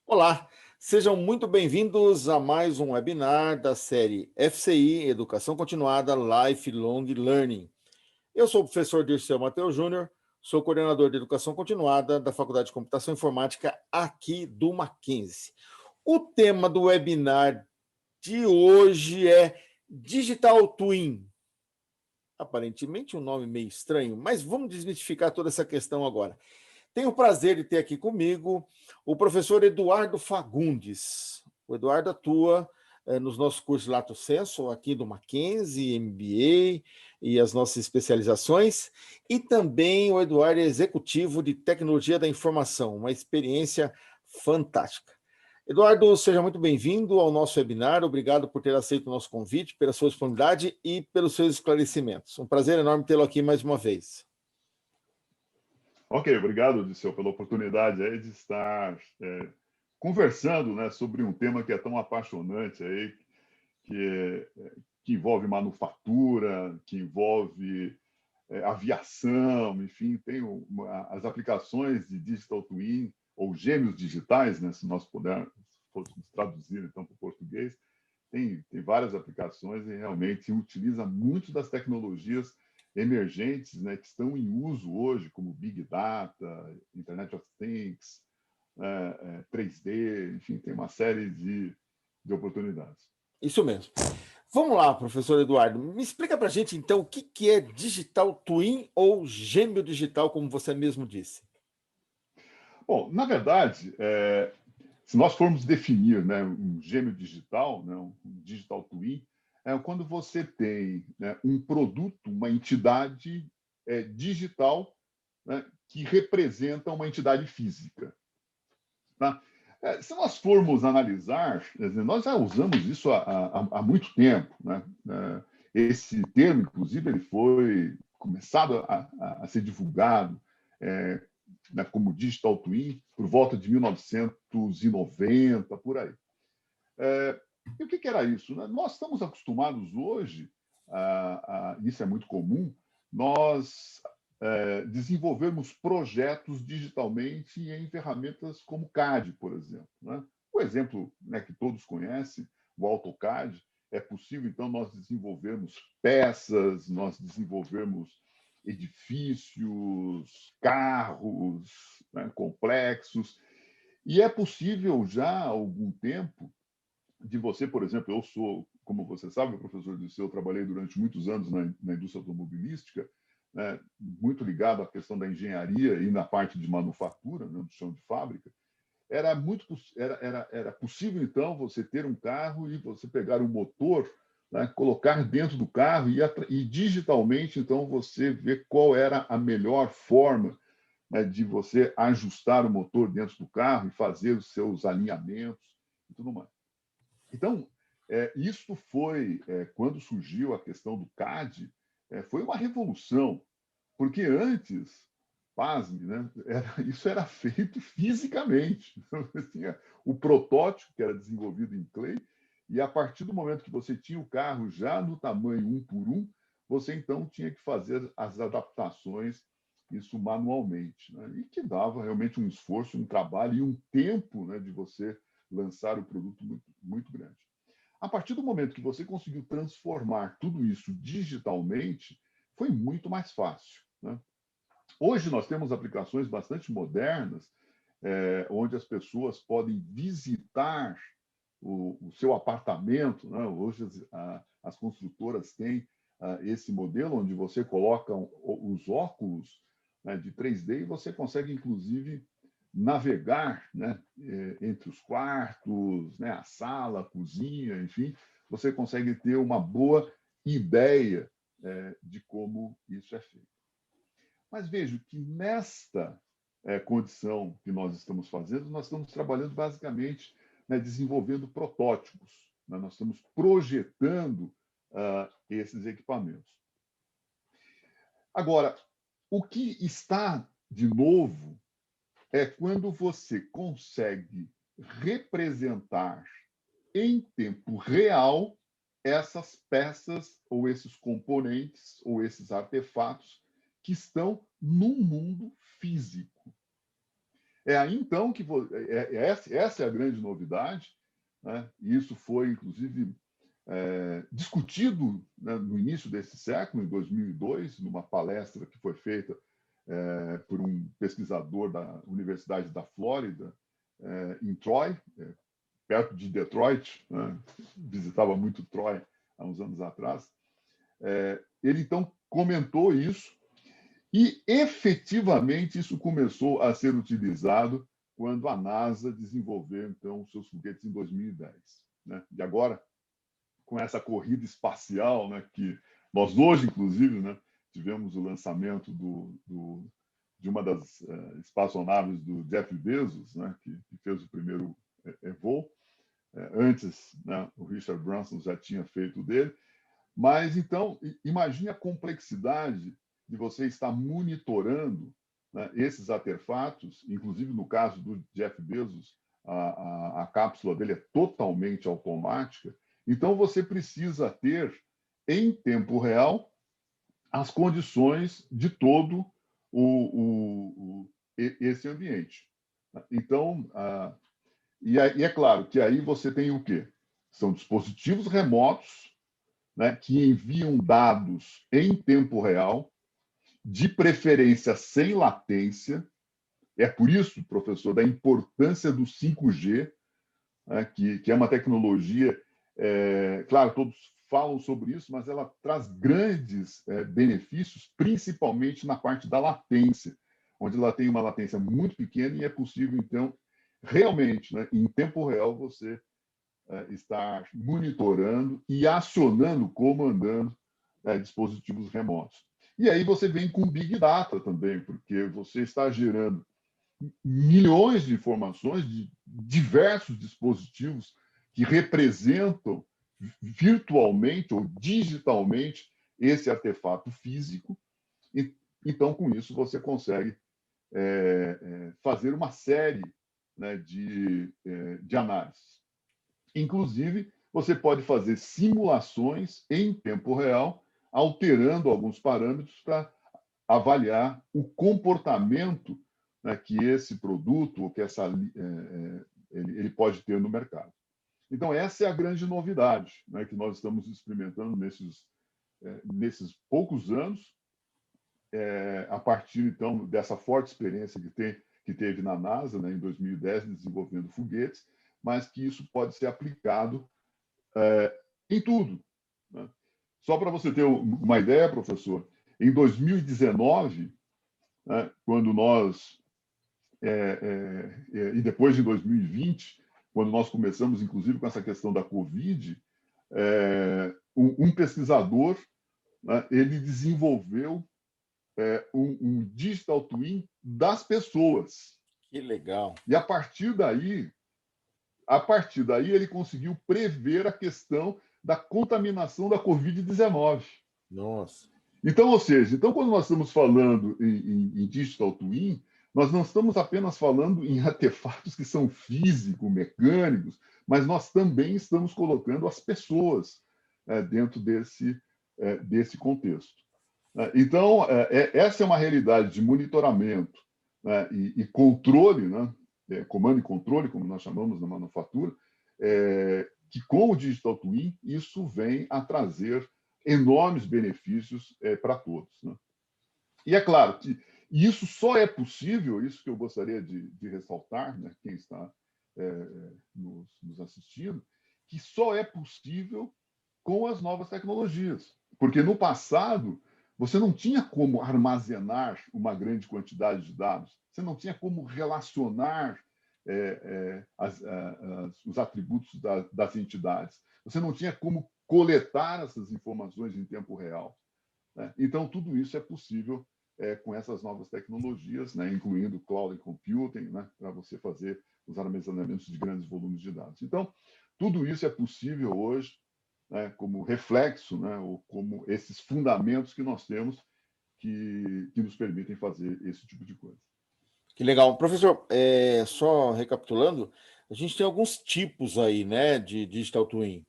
Olá, sejam muito bem-vindos a mais um webinar da série FCI Educação Continuada Lifelong Learning. Eu sou o professor Dirceu Mateus Júnior, sou coordenador de Educação Continuada da Faculdade de Computação Informática aqui do Mackenzie. O tema do webinar de hoje é Digital Twin. Aparentemente um nome meio estranho, mas vamos desmistificar toda essa questão agora. Tenho o prazer de ter aqui comigo o professor Eduardo Fagundes. O Eduardo atua nos nossos cursos Lato Sensu, aqui do Mackenzie, MBA e as nossas especializações. E também o Eduardo é executivo de Tecnologia da Informação, uma experiência fantástica. Eduardo, seja muito bem-vindo ao nosso webinar. Obrigado por ter aceito o nosso convite, pela sua disponibilidade e pelos seus esclarecimentos. Um prazer enorme tê-lo aqui mais uma vez. Ok, obrigado, Odisseu, pela oportunidade aí de estar conversando, né, sobre um tema que é tão apaixonante aí, que, que envolve manufatura, que envolve aviação, enfim, tem as aplicações de Digital Twin, ou gêmeos digitais, né, se nós pudermos traduzir então para o português, tem várias aplicações e realmente utiliza muito das tecnologias emergentes, né, que estão em uso hoje, como Big Data, Internet of Things, 3D, enfim, tem uma série de oportunidades. Isso mesmo. Vamos lá, professor Eduardo. Me explica para a gente, então, o que é Digital Twin ou gêmeo digital, como você mesmo disse. Bom, na verdade, se nós formos definir, né, um gêmeo digital, né, um digital twin, é quando você tem, né, um produto, uma entidade digital, né, que representa uma entidade física. Tá? Se nós formos analisar, nós já usamos isso há muito tempo. Né? Esse termo, inclusive, ele foi começado a ser divulgado né, como Digital Twin por volta de 1990, por aí. E o que era isso? Nós estamos acostumados hoje, isso é muito comum, nós desenvolvermos projetos digitalmente em ferramentas como CAD, por exemplo. Né? O exemplo, né, que todos conhecem, o AutoCAD, é possível, então, nós desenvolvermos peças, nós desenvolvermos edifícios, carros, né, complexos, e é possível já há algum tempo de você, por exemplo, eu sou, como você sabe, professor Dirceu, eu trabalhei durante muitos anos na indústria automobilística, né, muito ligado à questão da engenharia e na parte de manufatura, né, do chão de fábrica. Era possível, então, você ter um carro e você pegar um motor, né, colocar dentro do carro e digitalmente, então, você ver qual era a melhor forma, né, de você ajustar o motor dentro do carro e fazer os seus alinhamentos e tudo mais. Então, isso foi, quando surgiu a questão do CAD, foi uma revolução, porque antes, pasme, né, isso era feito fisicamente. Então, você tinha o protótipo, que era desenvolvido em Clay, e a partir do momento que você tinha o carro já no tamanho 1 por 1, você então tinha que fazer as adaptações, isso manualmente, né, e que dava realmente um esforço, um trabalho e um tempo, né, de você lançar o produto muito grande. A partir do momento que você conseguiu transformar tudo isso digitalmente, foi muito mais fácil. Né? Hoje nós temos aplicações bastante modernas, onde as pessoas podem visitar o seu apartamento. Né? Hoje as construtoras têm esse modelo onde você coloca os óculos, né, de 3D e você consegue, inclusive, navegar, né, entre os quartos, né, a sala, a cozinha, enfim, você consegue ter uma boa ideia de como isso é feito. Mas vejo que nesta condição que nós estamos fazendo, nós estamos trabalhando basicamente, né, desenvolvendo protótipos. Né, nós estamos projetando esses equipamentos. Agora, o que está de novo é quando você consegue representar em tempo real essas peças ou esses componentes ou esses artefatos que estão no mundo físico. É aí, então, que essa é a grande novidade, né? E isso foi, inclusive, discutido, né, no início desse século, em 2002, numa palestra que foi feita por um pesquisador da Universidade da Flórida, em Troy, perto de Detroit, né? Visitava muito Troy há uns anos atrás. Ele, então, comentou isso e, efetivamente, isso começou a ser utilizado quando a NASA desenvolveu, então, os seus foguetes em 2010. Né? E agora, com essa corrida espacial, né, que nós hoje, inclusive, né, tivemos o lançamento de uma das espaçonaves do Jeff Bezos, né, que fez o primeiro voo. Antes, né, o Richard Branson já tinha feito o dele. Mas, então, imagine a complexidade de você estar monitorando, né, esses artefatos, inclusive no caso do Jeff Bezos, a cápsula dele é totalmente automática. Então, você precisa ter, em tempo real, as condições de todo esse ambiente. Então, e é claro que aí você tem o quê? São dispositivos remotos, né, que enviam dados em tempo real, de preferência sem latência. É por isso, professor, da importância do 5G, né, que é uma tecnologia, claro, todos falam sobre isso, mas ela traz grandes benefícios, principalmente na parte da latência, onde ela tem uma latência muito pequena e é possível, então, realmente, né, em tempo real, você estar monitorando e acionando, comandando dispositivos remotos. E aí você vem com Big Data também, porque você está gerando milhões de informações de diversos dispositivos que representam virtualmente ou digitalmente esse artefato físico. E, então, com isso, você consegue fazer uma série, né, de análises. Inclusive, você pode fazer simulações em tempo real, alterando alguns parâmetros para avaliar o comportamento, né, que esse produto ou que ele pode ter no mercado. Então, essa é a grande novidade, né, que nós estamos experimentando nesses poucos anos, a partir, então, dessa forte experiência que teve na NASA, né, em 2010, desenvolvendo foguetes, mas que isso pode ser aplicado em tudo. Né? Só para você ter uma ideia, professor, em 2019, né, quando nós, e depois de 2020, quando nós começamos, inclusive, com essa questão da Covid, um pesquisador, né, ele desenvolveu um digital twin das pessoas. Que legal. E a partir daí ele conseguiu prever a questão da contaminação da Covid-19. Nossa. Então, ou seja, quando nós estamos falando em digital twin, nós não estamos apenas falando em artefatos que são físicos, mecânicos, mas nós também estamos colocando as pessoas dentro desse contexto. Então, essa é uma realidade de monitoramento, né, e controle, né, comando e controle, como nós chamamos na manufatura, que com o Digital Twin isso vem a trazer enormes benefícios para todos. Né? E é claro que isso só é possível, isso que eu gostaria de ressaltar, né, quem está nos assistindo, que só é possível com as novas tecnologias. Porque no passado, você não tinha como armazenar uma grande quantidade de dados, você não tinha como relacionar os atributos das entidades, você não tinha como coletar essas informações em tempo real. Né? Então, tudo isso é possível com essas novas tecnologias, né, incluindo cloud computing, né, para você fazer os armazenamentos de grandes volumes de dados. Então, tudo isso é possível hoje, né, como reflexo, né, ou como esses fundamentos que nós temos que nos permitem fazer esse tipo de coisa. Que legal. Professor, só recapitulando, a gente tem alguns tipos aí, né, de Digital Twin.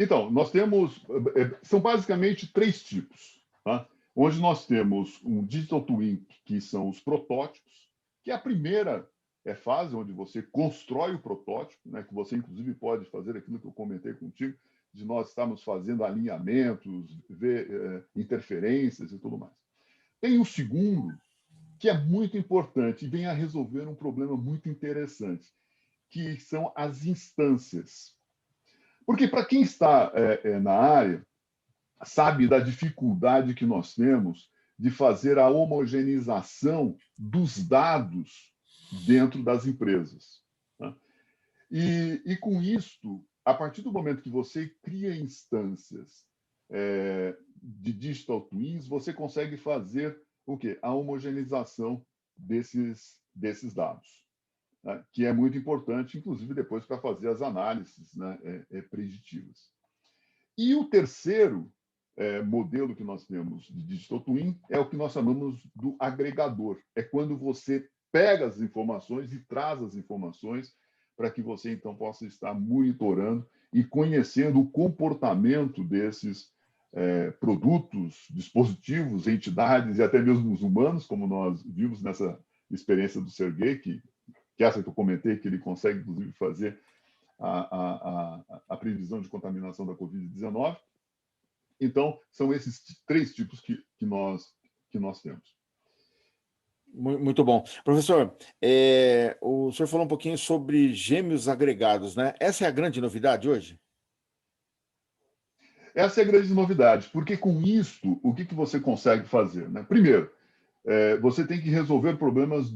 Então, nós temos... São basicamente 3 tipos. Tá? onde nós temos um Digital Twin, que são os protótipos, que é a primeira fase onde você constrói o protótipo, né, que você, inclusive, pode fazer aquilo que eu comentei contigo, de nós estarmos fazendo alinhamentos, ver interferências e tudo mais. Tem o segundo, que é muito importante e vem a resolver um problema muito interessante, que são as instâncias. Porque, para quem está na área, sabe da dificuldade que nós temos de fazer a homogeneização dos dados dentro das empresas. Né? E com isto, a partir do momento que você cria instâncias de digital twins, você consegue fazer o quê? A homogeneização desses dados, né? Que é muito importante, inclusive depois para fazer as análises, né, preditivas. E o terceiro modelo que nós temos de digital twin é o que nós chamamos do agregador. É quando você pega as informações e traz as informações para que você, então, possa estar monitorando e conhecendo o comportamento desses produtos, dispositivos, entidades e até mesmo os humanos, como nós vimos nessa experiência do Sergey, que essa que eu comentei, que ele consegue, inclusive, fazer a previsão de contaminação da Covid-19. Então, são esses três tipos que nós temos. Muito bom. Professor, o senhor falou um pouquinho sobre gêmeos agregados, né? Essa é a grande novidade hoje? Essa é a grande novidade, porque com isto, o que você consegue fazer? Né? Primeiro, você tem que resolver problemas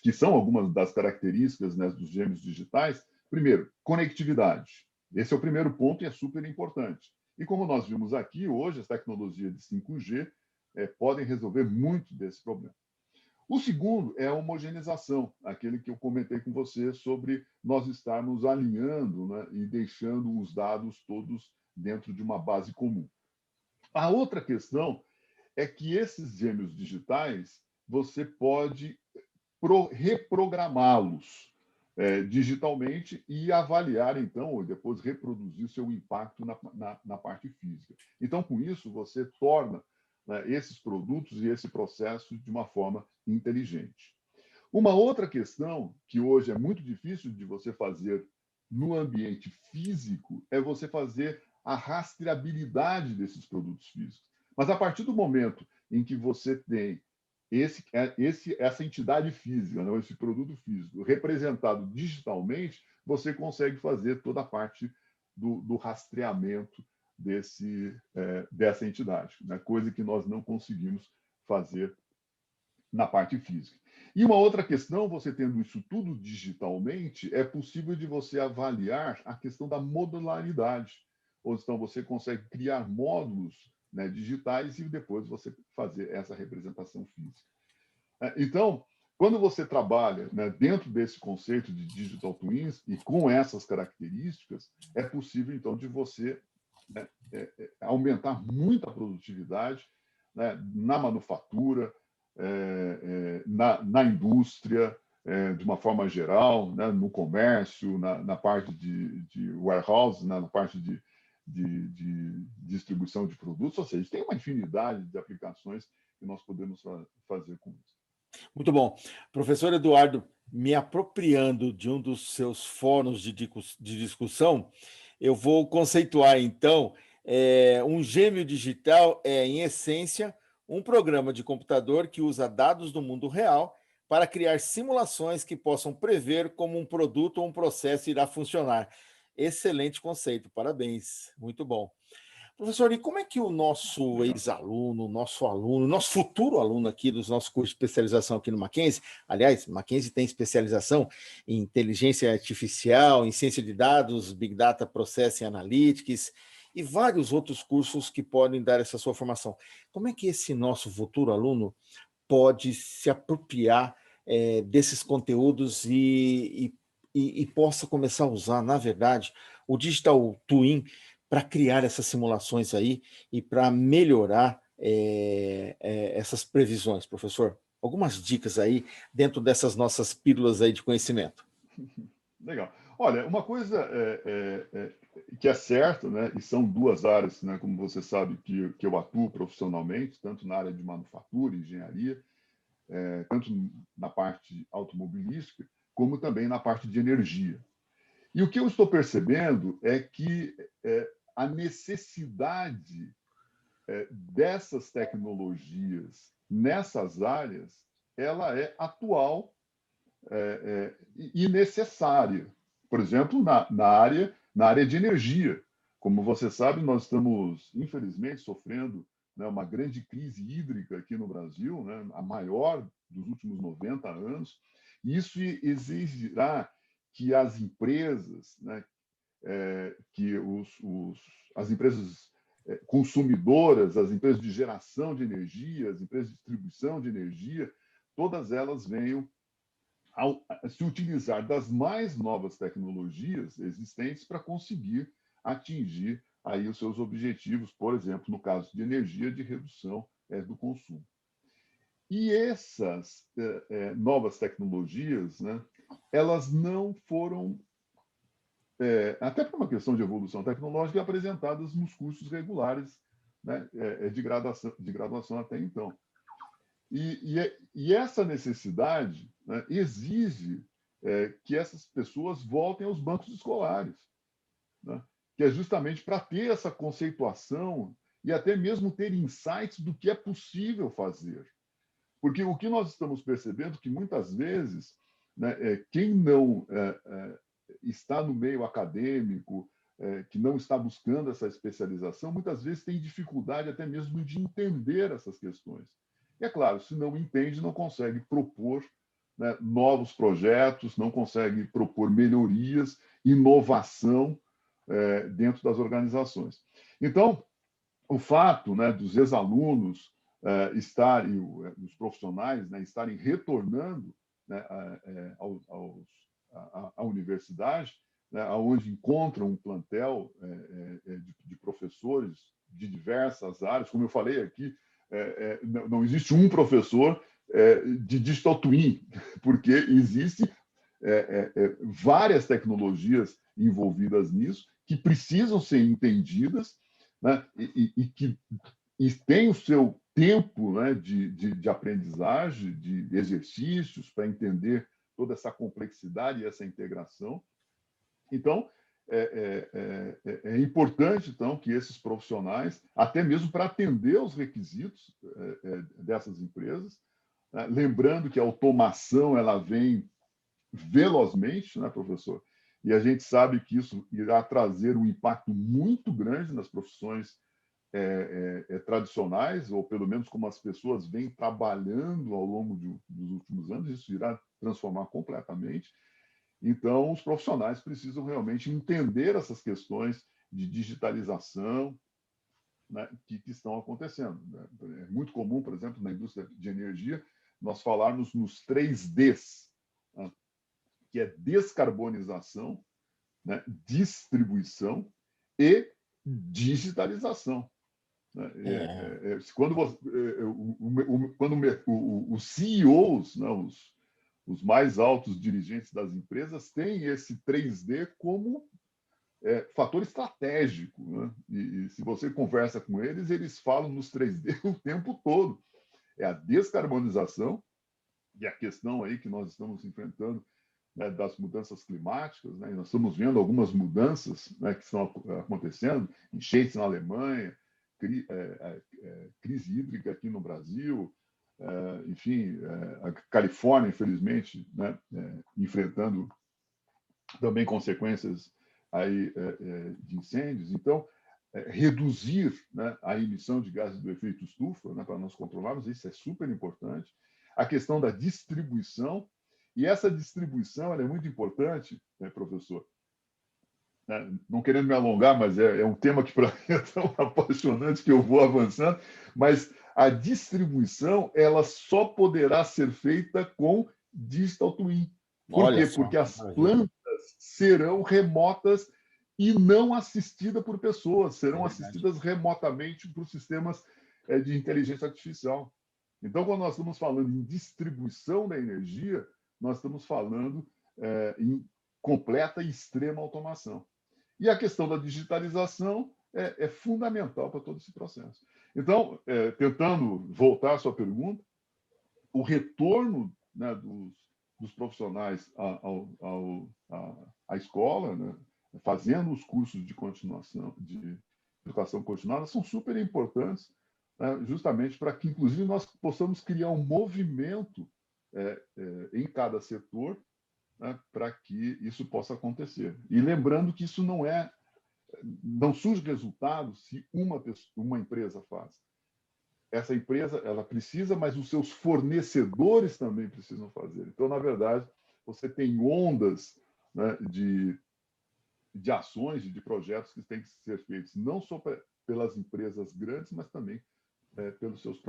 que são algumas das características, né, dos gêmeos digitais. Primeiro, conectividade. Esse é o primeiro ponto e é super importante. E como nós vimos aqui, hoje as tecnologias de 5G podem resolver muito desse problema. O segundo é a homogeneização, aquele que eu comentei com você sobre nós estarmos alinhando, né, e deixando os dados todos dentro de uma base comum. A outra questão é que esses gêmeos digitais, você pode reprogramá-los digitalmente e avaliar, então, ou depois reproduzir seu impacto na parte física. Então, com isso, você torna, né, esses produtos e esse processo de uma forma inteligente. Uma outra questão que hoje é muito difícil de você fazer no ambiente físico é você fazer a rastreabilidade desses produtos físicos. Mas a partir do momento em que você tem essa entidade física, né, esse produto físico representado digitalmente, você consegue fazer toda a parte do rastreamento dessa entidade, né, coisa que nós não conseguimos fazer na parte física. E uma outra questão, você tendo isso tudo digitalmente, é possível de você avaliar a questão da modularidade, ou então você consegue criar módulos, né, digitais e depois você fazer essa representação física. Então, quando você trabalha, né, dentro desse conceito de digital twins e com essas características, é possível, então, de você, né, aumentar muito a produtividade, né, na manufatura, na indústria, de uma forma geral, né, no comércio, na parte de warehouse, né, na parte de distribuição de produtos, ou seja, tem uma infinidade de aplicações que nós podemos fazer com isso. Muito bom. Professor Eduardo, me apropriando de um dos seus fóruns de discussão, eu vou conceituar, então, um gêmeo digital é, em essência, um programa de computador que usa dados do mundo real para criar simulações que possam prever como um produto ou um processo irá funcionar. Excelente conceito, parabéns, muito bom. Professor, e como é que o nosso ex-aluno, nosso aluno, nosso futuro aluno aqui dos nossos cursos de especialização aqui no Mackenzie, aliás, Mackenzie tem especialização em inteligência artificial, em ciência de dados, Big Data Processing Analytics e vários outros cursos que podem dar essa sua formação. Como é que esse nosso futuro aluno pode se apropriar desses conteúdos e possa começar a usar, na verdade, o Digital Twin para criar essas simulações aí e para melhorar essas previsões, professor? Algumas dicas aí dentro dessas nossas pílulas aí de conhecimento. Legal. Olha, uma coisa que é certo, né? E são duas áreas, né? Como você sabe, que eu atuo profissionalmente, tanto na área de manufatura, engenharia, tanto na parte automobilística, como também na parte de energia. E o que eu estou percebendo é que a necessidade dessas tecnologias nessas áreas, ela é atual e necessária. Por exemplo, na área de energia. Como você sabe, nós estamos, infelizmente, sofrendo, né, uma grande crise hídrica aqui no Brasil, né, a maior dos últimos 90 anos. E isso exigirá que as empresas, né, que as empresas consumidoras, as empresas de geração de energia, as empresas de distribuição de energia, todas elas venham a se utilizar das mais novas tecnologias existentes para conseguir atingir aí os seus objetivos, por exemplo, no caso de energia, de redução do consumo. E essas novas tecnologias, né, elas não foram, até por uma questão de evolução tecnológica, apresentadas nos cursos regulares, né, de graduação até então. E essa necessidade, né, exige que essas pessoas voltem aos bancos escolares, né, que é justamente para ter essa conceituação e até mesmo ter insights do que é possível fazer. Porque o que nós estamos percebendo é que, muitas vezes, né, quem não está no meio acadêmico, que não está buscando essa especialização, muitas vezes tem dificuldade até mesmo de entender essas questões. E, é claro, se não entende, não consegue propor, né, novos projetos, não consegue propor melhorias, inovação dentro das organizações. Então, o fato, né, dos ex-alunos estarem, os profissionais, né, estarem retornando, né, à universidade, né, onde encontram um plantel de professores de diversas áreas. Como eu falei aqui, não existe um professor de digital twin, porque existe várias tecnologias envolvidas nisso que precisam ser entendidas, né, e que tem o seu tempo, né, de aprendizagem, de exercícios para entender toda essa complexidade e essa integração. Então, é importante, então, que esses profissionais, até mesmo para atender os requisitos dessas empresas, né, lembrando que a automação ela vem velozmente, né, professor? E a gente sabe que isso irá trazer um impacto muito grande nas profissões tradicionais, ou pelo menos como as pessoas vêm trabalhando ao longo dos últimos anos, isso irá transformar completamente. Então, os profissionais precisam realmente entender essas questões de digitalização, né, que estão acontecendo. Né? É muito comum, por exemplo, na indústria de energia, nós falarmos nos 3Ds, né, que é descarbonização, né, distribuição e digitalização. Quando os CEOs, né, os mais altos dirigentes das empresas têm esse 3D como fator estratégico, né? E se você conversa com eles, eles falam nos 3D o tempo todo. É a descarbonização, e a questão aí que nós estamos enfrentando, né, das mudanças climáticas, né? Nós estamos vendo algumas mudanças, né, que estão acontecendo, enchentes na Alemanha, crise hídrica aqui no Brasil, enfim, a Califórnia, infelizmente, né, enfrentando também consequências aí, de incêndios. Então, reduzir, né, a emissão de gases do efeito estufa, né, para nós controlarmos, isso é super importante. A questão da distribuição, e essa distribuição ela é muito importante, né, professor? Não querendo me alongar, mas é um tema que para mim é tão apaixonante que eu vou avançando, mas a distribuição ela só poderá ser feita com digital twin. Por quê? Porque as plantas serão remotas e não assistidas por pessoas, serão assistidas remotamente por sistemas de inteligência artificial. Então, quando nós estamos falando em distribuição da energia, nós estamos falando em completa e extrema automação. E a questão da digitalização é fundamental para todo esse processo. Então, tentando voltar à sua pergunta, o retorno, né, dos profissionais à escola, né, fazendo os cursos de continuação, de educação continuada, são super importantes, né, justamente para que, inclusive, nós possamos criar um movimento em cada setor, né, para que isso possa acontecer. E lembrando que isso não surge resultado se uma empresa faz. Essa empresa ela precisa, mas os seus fornecedores também precisam fazer. Então, na verdade, você tem ondas, né, de ações, de projetos que têm que ser feitos não só pelas empresas grandes, mas também pelos seus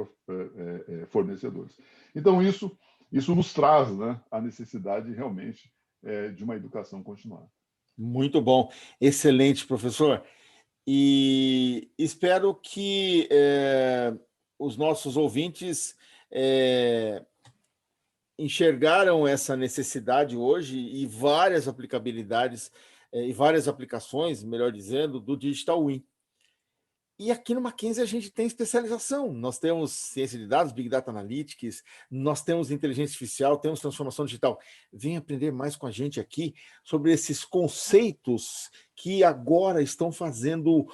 fornecedores. Então, isso nos traz, né, a necessidade realmente de uma educação continuada. Muito bom. Excelente, professor. E espero que os nossos ouvintes enxergaram essa necessidade hoje e várias aplicabilidades e várias aplicações, melhor dizendo, do Digital Twin. E aqui no Mackenzie a gente tem especialização. Nós temos ciência de dados, Big Data Analytics, nós temos inteligência artificial, temos transformação digital. Vem aprender mais com a gente aqui sobre esses conceitos que agora estão fazendo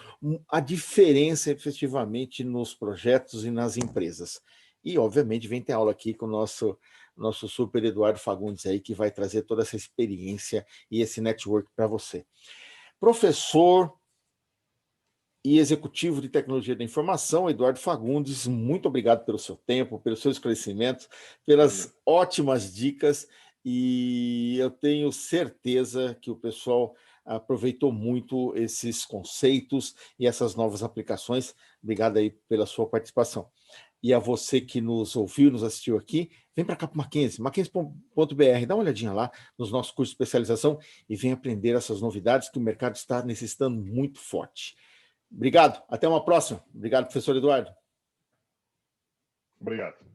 a diferença efetivamente nos projetos e nas empresas. E, obviamente, vem ter aula aqui com o nosso super Eduardo Fagundes aí, que vai trazer toda essa experiência e esse network para você. Professor e executivo de tecnologia da informação, Eduardo Fagundes, muito obrigado pelo seu tempo, pelos seus esclarecimentos, pelas ótimas dicas, e eu tenho certeza que o pessoal aproveitou muito esses conceitos e essas novas aplicações. Obrigado aí pela sua participação. E a você que nos ouviu, nos assistiu aqui, vem para cá para o Mackenzie, mackenzie.br, dá uma olhadinha lá nos nossos cursos de especialização e vem aprender essas novidades que o mercado está necessitando muito forte. Obrigado. Até uma próxima. Obrigado, professor Eduardo. Obrigado.